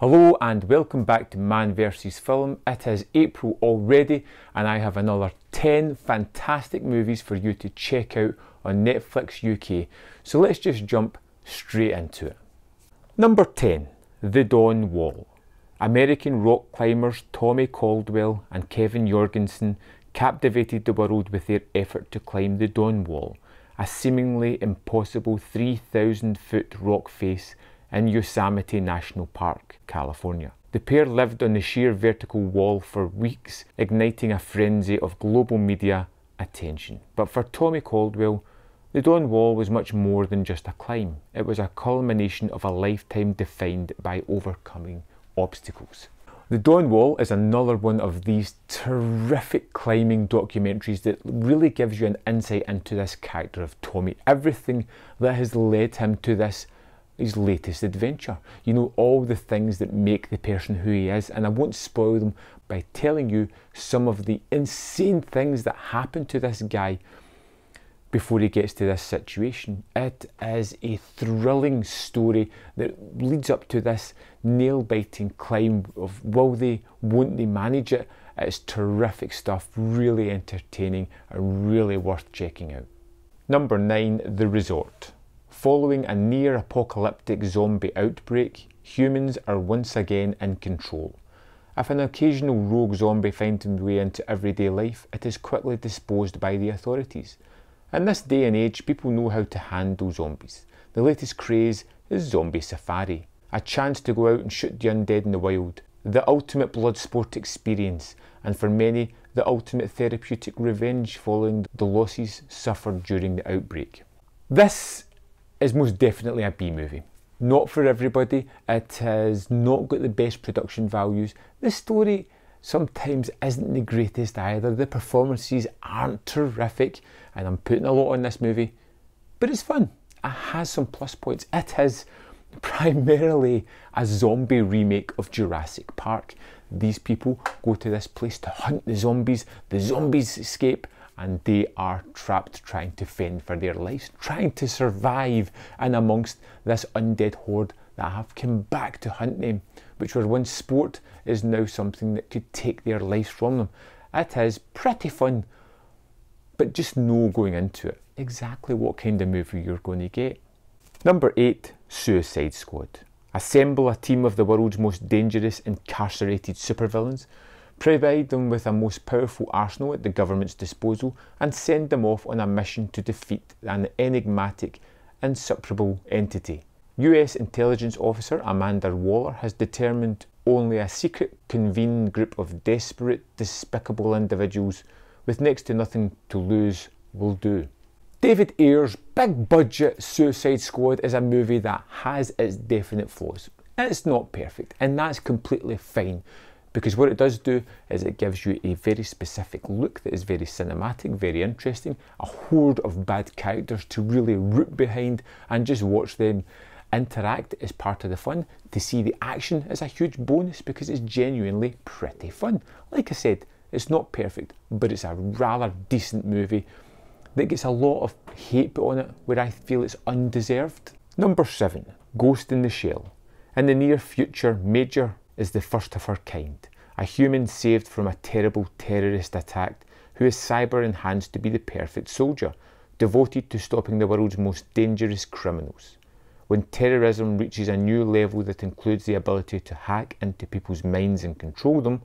Hello and welcome back to Man vs Film. It is April already and I have another 10 fantastic movies for you to check out on Netflix UK. So let's just jump straight into it. Number 10, The Dawn Wall. American rock climbers Tommy Caldwell and Kevin Jorgensen captivated the world with their effort to climb the Dawn Wall, a seemingly impossible 3,000-foot rock face in Yosemite National Park, California. The pair lived on the sheer vertical wall for weeks, igniting a frenzy of global media attention. But for Tommy Caldwell, the Dawn Wall was much more than just a climb. It was a culmination of a lifetime defined by overcoming obstacles. The Dawn Wall is another one of these terrific climbing documentaries that really gives you an insight into this character of Tommy, everything that has led him to his latest adventure. You know, all the things that make the person who he is, and I won't spoil them by telling you some of the insane things that happen to this guy before he gets to this situation. It is a thrilling story that leads up to this nail-biting climb of will they, won't they manage it. It's terrific stuff, really entertaining and really worth checking out. Number 9, The Resort. Following a near-apocalyptic zombie outbreak, humans are once again in control. If an occasional rogue zombie finds its way into everyday life, it is quickly disposed by the authorities. In this day and age, people know how to handle zombies. The latest craze is zombie safari, a chance to go out and shoot the undead in the wild, the ultimate blood sport experience, and for many, the ultimate therapeutic revenge following the losses suffered during the outbreak. This is most definitely a B movie. Not for everybody. It has not got the best production values. The story sometimes isn't the greatest either. The performances aren't terrific, and I'm putting a lot on this movie, but it's fun. It has some plus points. It is primarily a zombie remake of Jurassic Park. These people go to this place to hunt the zombies escape, and they are trapped trying to fend for their lives, trying to survive in amongst this undead horde that have come back to hunt them, which were once sport is now something that could take their lives from them. It is pretty fun, but just know going into it exactly what kind of movie you're going to get. Number 8, Suicide Squad. Assemble a team of the world's most dangerous incarcerated supervillains, provide them with a most powerful arsenal at the government's disposal, and send them off on a mission to defeat an enigmatic, insuperable entity. US intelligence officer Amanda Waller has determined only a secret, convened group of desperate, despicable individuals with next to nothing to lose will do. David Ayer's big budget Suicide Squad is a movie that has its definite flaws. It's not perfect, and that's completely fine, because what it does do is it gives you a very specific look that is very cinematic, very interesting, a horde of bad characters to really root behind and just watch them interact is part of the fun. To see the action is a huge bonus because it's genuinely pretty fun. Like I said, it's not perfect, but it's a rather decent movie that gets a lot of hate put on it where I feel it's undeserved. Number 7, Ghost in the Shell. In the near future, Major is the first of her kind, a human saved from a terrible terrorist attack who is cyber enhanced to be the perfect soldier, devoted to stopping the world's most dangerous criminals. When terrorism reaches a new level that includes the ability to hack into people's minds and control them,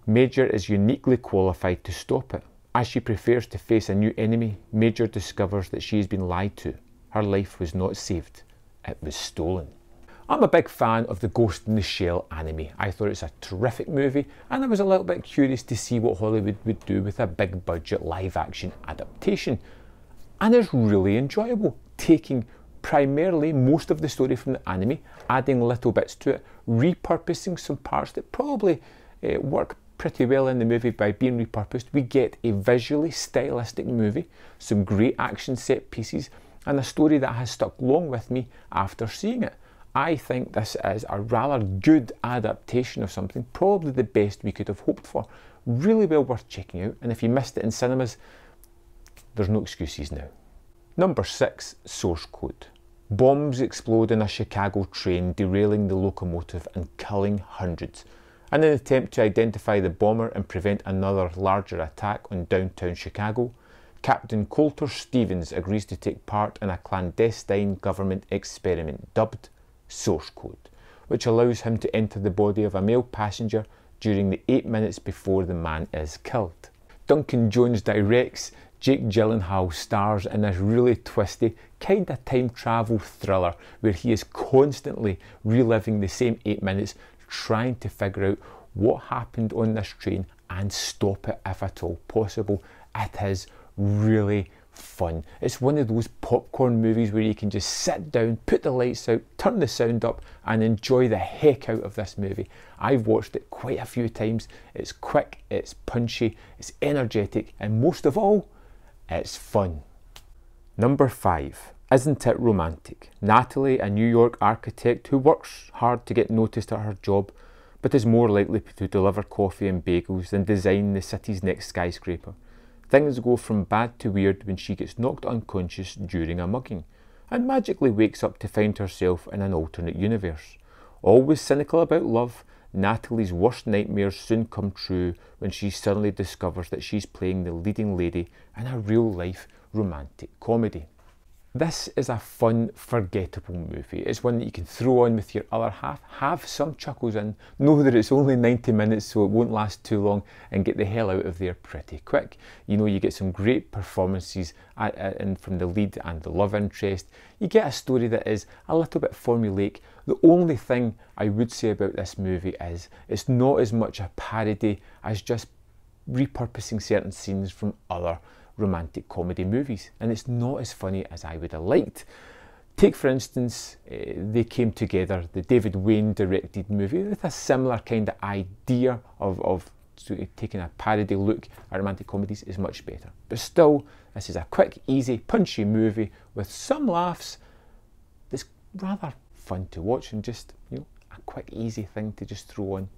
Major is uniquely qualified to stop it. As she prepares to face a new enemy, Major discovers that she has been lied to. Her life was not saved, it was stolen. I'm a big fan of the Ghost in the Shell anime. I thought it's a terrific movie, and I was a little bit curious to see what Hollywood would do with a big budget live action adaptation. And it's really enjoyable, taking primarily most of the story from the anime, adding little bits to it, repurposing some parts that probably work pretty well in the movie by being repurposed. We get a visually stylistic movie, some great action set pieces, and a story that has stuck long with me after seeing it. I think this is a rather good adaptation of something, probably the best we could have hoped for. Really well worth checking out, and if you missed it in cinemas, there's no excuses now. Number 6, Source Code. Bombs explode in a Chicago train, derailing the locomotive and killing hundreds. In an attempt to identify the bomber and prevent another larger attack on downtown Chicago, Captain Coulter Stevens agrees to take part in a clandestine government experiment dubbed Source Code, which allows him to enter the body of a male passenger during the 8 minutes before the man is killed. Duncan Jones directs, Jake Gyllenhaal stars in this really twisty, kind of time travel thriller where he is constantly reliving the same 8 minutes, trying to figure out what happened on this train and stop it if at all possible. It is really fun. It's one of those popcorn movies where you can just sit down, put the lights out, turn the sound up and enjoy the heck out of this movie. I've watched it quite a few times. It's quick, it's punchy, it's energetic, and most of all, it's fun. Number 5. Isn't it romantic? Natalie, a New York architect who works hard to get noticed at her job, but is more likely to deliver coffee and bagels than design the city's next skyscraper. Things go from bad to weird when she gets knocked unconscious during a mugging, and magically wakes up to find herself in an alternate universe. Always cynical about love, Natalie's worst nightmares soon come true when she suddenly discovers that she's playing the leading lady in a real-life romantic comedy. This is a fun, forgettable movie. It's one that you can throw on with your other half, have some chuckles in, know that it's only 90 minutes so it won't last too long, and get the hell out of there pretty quick. You know, you get some great performances from the lead and the love interest. You get a story that is a little bit formulaic. The only thing I would say about this movie is it's not as much a parody as just repurposing certain scenes from other romantic comedy movies, and it's not as funny as I would have liked. Take for instance, They Came Together, the David Wayne directed movie, with a similar kind of idea of taking a parody look at romantic comedies is much better. But still, this is a quick, easy, punchy movie with some laughs that's rather fun to watch, and just, you know, a quick, easy thing to just throw on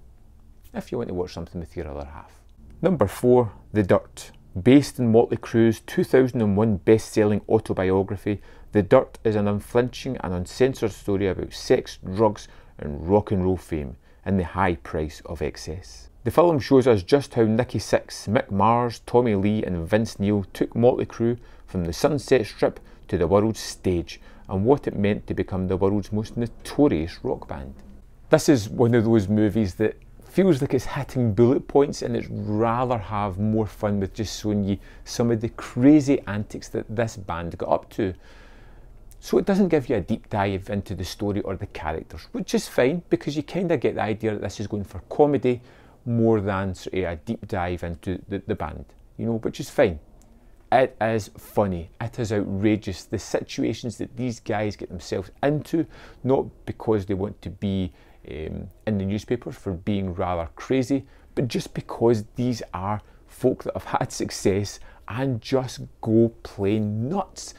if you want to watch something with your other half. Number 4, The Dirt. Based in Motley Crue's 2001 best-selling autobiography, The Dirt is an unflinching and uncensored story about sex, drugs and rock and roll fame and the high price of excess. The film shows us just how Nikki Sixx, Mick Mars, Tommy Lee and Vince Neil took Motley Crue from the Sunset Strip to the world's stage, and what it meant to become the world's most notorious rock band. This is one of those movies that feels like it's hitting bullet points, and it's rather have more fun with just showing you some of the crazy antics that this band got up to. So it doesn't give you a deep dive into the story or the characters, which is fine because you kind of get the idea that this is going for comedy more than sort of a deep dive into the band, you know, which is fine. It is funny, it is outrageous, the situations that these guys get themselves into, not because they want to be in the newspapers for being rather crazy, but just because these are folk that have had success and just go plain nuts.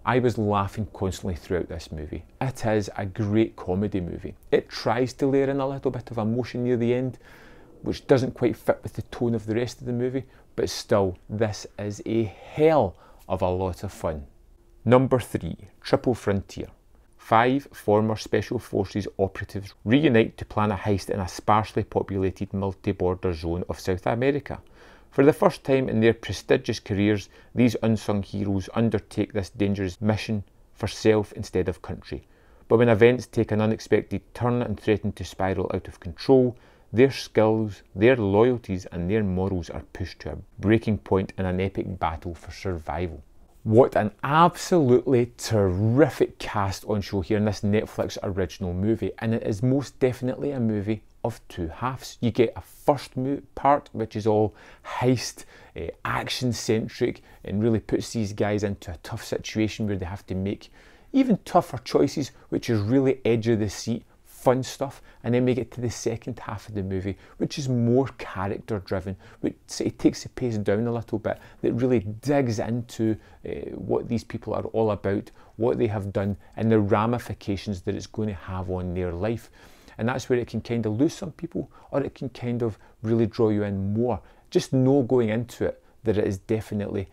I was laughing constantly throughout this movie. It is a great comedy movie. It tries to layer in a little bit of emotion near the end, which doesn't quite fit with the tone of the rest of the movie, but still, this is a hell of a lot of fun. Number 3, Triple Frontier. 5 former Special Forces operatives reunite to plan a heist in a sparsely populated multi-border zone of South America. For the first time in their prestigious careers, these unsung heroes undertake this dangerous mission for self instead of country. But when events take an unexpected turn and threaten to spiral out of control, their skills, their loyalties and their morals are pushed to a breaking point in an epic battle for survival. What an absolutely terrific cast on show here in this Netflix original movie, and it is most definitely a movie of two halves. You get a first part which is all heist, action centric, and really puts these guys into a tough situation where they have to make even tougher choices, which is really edge of the seat, fun stuff. And then we get to the second half of the movie, which is more character driven, which it takes the pace down a little bit, that really digs into what these people are all about, what they have done and the ramifications that it's going to have on their life. And that's where it can kind of lose some people, or it can kind of really draw you in more. Just know going into it that it is definitely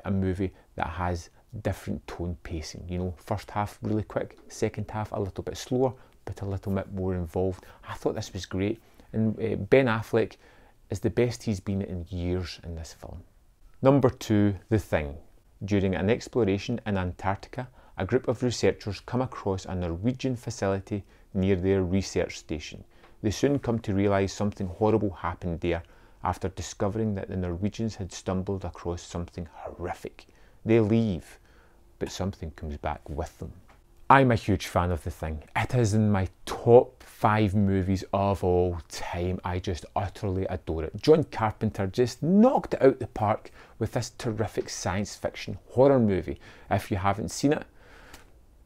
a movie that has different tone pacing. You know, first half really quick, second half a little bit slower, but a little bit more involved. I thought this was great, and Ben Affleck is the best he's been in years in this film. Number 2, The Thing. During an exploration in Antarctica, a group of researchers come across a Norwegian facility near their research station. They soon come to realise something horrible happened there after discovering that the Norwegians had stumbled across something horrific. They leave, but something comes back with them. I'm a huge fan of The Thing. It is in my top 5 movies of all time. I just utterly adore it. John Carpenter just knocked it out the park with this terrific science fiction horror movie. If you haven't seen it,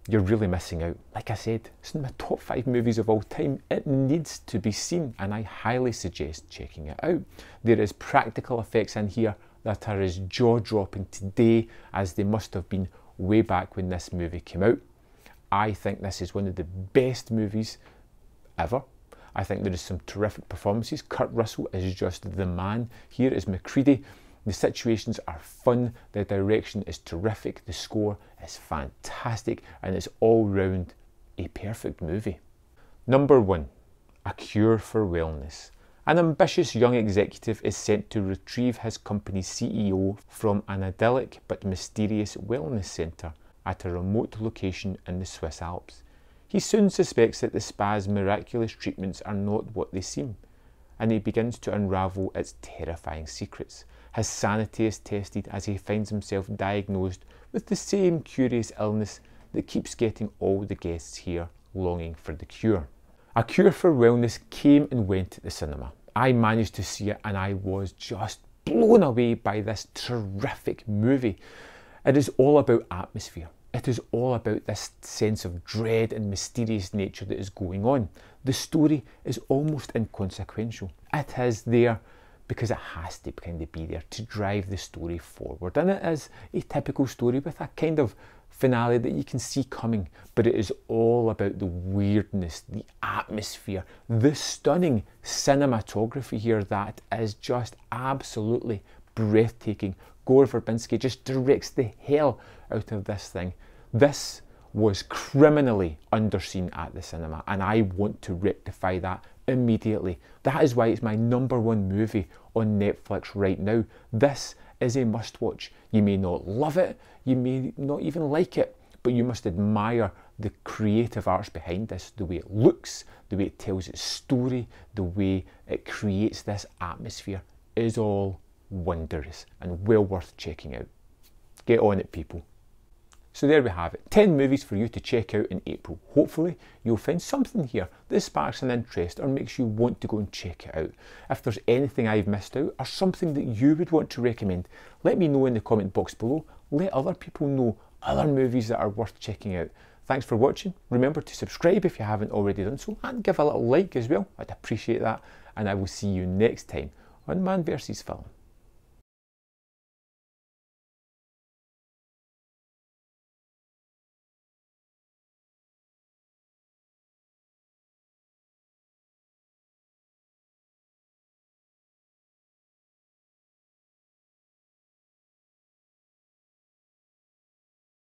you're really missing out. Like I said, it's in my top 5 movies of all time. It needs to be seen, and I highly suggest checking it out. There is practical effects in here that are as jaw-dropping today as they must have been way back when this movie came out. I think this is one of the best movies ever. I think there is some terrific performances. Kurt Russell is just the man. Here is McCready. The situations are fun, the direction is terrific, the score is fantastic, and it's all round a perfect movie. Number 1, A Cure for Wellness. An ambitious young executive is sent to retrieve his company's CEO from an idyllic but mysterious wellness centre at a remote location in the Swiss Alps. He soon suspects that the spa's miraculous treatments are not what they seem, and he begins to unravel its terrifying secrets. His sanity is tested as he finds himself diagnosed with the same curious illness that keeps getting all the guests here longing for the cure. A Cure for Wellness came and went at the cinema. I managed to see it and I was just blown away by this terrific movie. It is all about atmosphere. It is all about this sense of dread and mysterious nature that is going on. The story is almost inconsequential. It is there because it has to kind of be there to drive the story forward. And it is a typical story with a kind of finale that you can see coming, but it is all about the weirdness, the atmosphere, the stunning cinematography here that is just absolutely breathtaking. Gore Verbinski just directs the hell out of this thing. This was criminally underseen at the cinema, and I want to rectify that immediately. That is why it's my number 1 movie on Netflix right now. This is a must watch. You may not love it, you may not even like it, but you must admire the creative arts behind this, the way it looks, the way it tells its story, the way it creates this atmosphere is all wondrous and well worth checking out. Get on it, people. So there we have it, 10 movies for you to check out in April. Hopefully you'll find something here that sparks an interest or makes you want to go and check it out. If there's anything I've missed out or something that you would want to recommend, let me know in the comment box below. Let other people know other movies that are worth checking out. Thanks for watching. Remember to subscribe if you haven't already done so, and give a little like as well. I'd appreciate that, and I will see you next time on Man vs. Film.